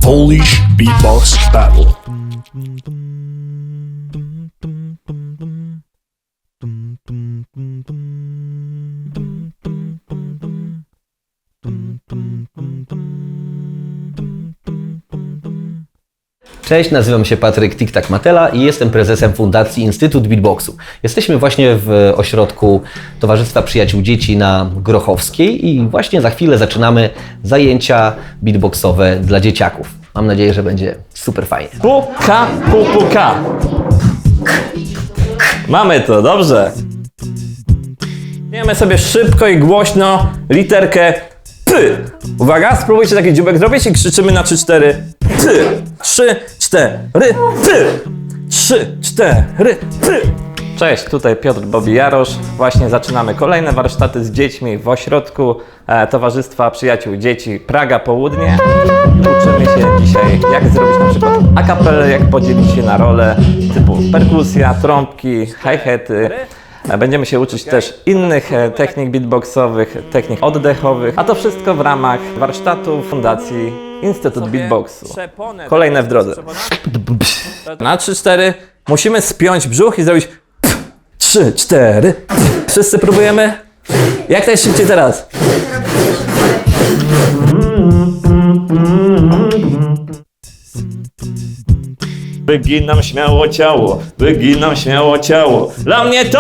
Polish Beatbox Battle. Cześć, nazywam się Patryk Tik-Tak Matela i jestem prezesem Fundacji Instytut Beatboxu. Jesteśmy właśnie w ośrodku Towarzystwa Przyjaciół Dzieci na Grochowskiej i właśnie za chwilę zaczynamy zajęcia beatboxowe dla dzieciaków. Mam nadzieję, że będzie super fajnie. Puka, puka. Mamy to, dobrze. Wiemy sobie szybko i głośno literkę P. Uwaga, spróbujcie taki dziubek zrobić i krzyczymy na 3-4 P. 3, 4, P. 3, 4, P. Cześć, tutaj Piotr Bobby Jarosz. Właśnie zaczynamy kolejne warsztaty z dziećmi w ośrodku Towarzystwa Przyjaciół Dzieci Praga Południe. Uczymy się dzisiaj, jak zrobić na przykład a cappellę, jak podzielić się na role typu perkusja, trąbki, hi-haty. Będziemy się uczyć też innych technik beatboxowych, technik oddechowych, a to wszystko w ramach warsztatu Fundacji Instytut Beatboxu. Kolejne w drodze. Na 3-4 musimy spiąć brzuch i zrobić 3-4. Wszyscy próbujemy? Jak najszybciej teraz? Wyginam śmiało ciało, wyginam śmiało ciało. Dla mnie to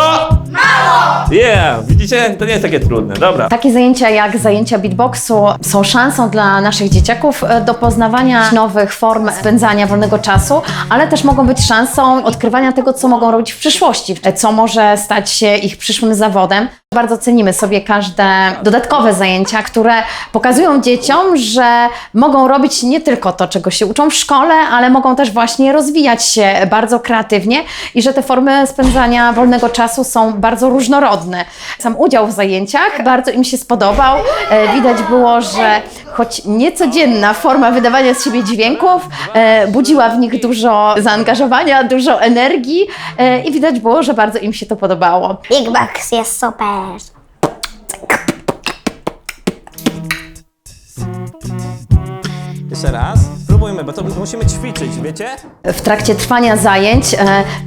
mało! Yeah, widzicie? To nie jest takie trudne, dobra. Takie zajęcia jak zajęcia beatboxu są szansą dla naszych dzieciaków do poznawania nowych form spędzania wolnego czasu, ale też mogą być szansą odkrywania tego, co mogą robić w przyszłości, co może stać się ich przyszłym zawodem. Bardzo cenimy sobie każde dodatkowe zajęcia, które pokazują dzieciom, że mogą robić nie tylko to, czego się uczą w szkole, ale mogą też właśnie rozwijać się bardzo kreatywnie i że te formy spędzania wolnego czasu są bardzo różnorodne. Sam udział w zajęciach bardzo im się spodobał. Widać było, że choć niecodzienna forma wydawania z siebie dźwięków budziła w nich dużo zaangażowania, dużo energii i widać było, że bardzo im się to podobało. Beatbox jest super. Jeszcze raz, spróbujmy, bo to musimy ćwiczyć, wiecie? W trakcie trwania zajęć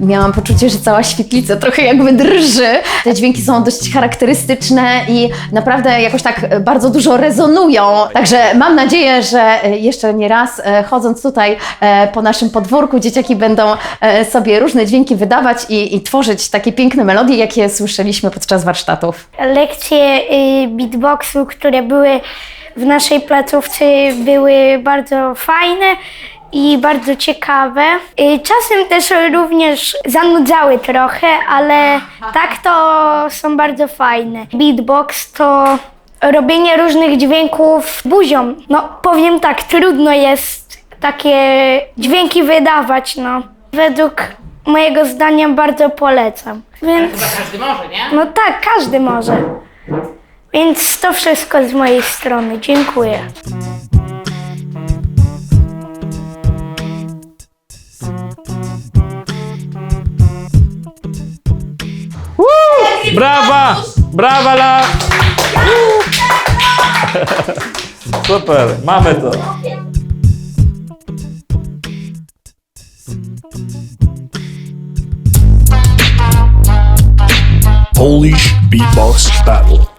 miałam poczucie, że cała świetlica trochę jakby drży. Te dźwięki są dość charakterystyczne i naprawdę jakoś tak bardzo dużo rezonują. Także mam nadzieję, że jeszcze nie raz chodząc tutaj po naszym podwórku, dzieciaki będą sobie różne dźwięki wydawać i tworzyć takie piękne melodie, jakie słyszeliśmy podczas warsztatów. Lekcje beatboxu, które były w naszej placówce, były bardzo fajne i bardzo ciekawe. Czasem też również zanudzały trochę, ale tak to są bardzo fajne. Beatbox to robienie różnych dźwięków buzią. No powiem tak, trudno jest takie dźwięki wydawać, no. Według mojego zdania bardzo polecam. Więc Każdy może, nie? no tak, każdy może. Więc to wszystko z mojej strony. Dziękuję. Brawa! Brawa la! Super, mamy to. Polish Beatbox Battle.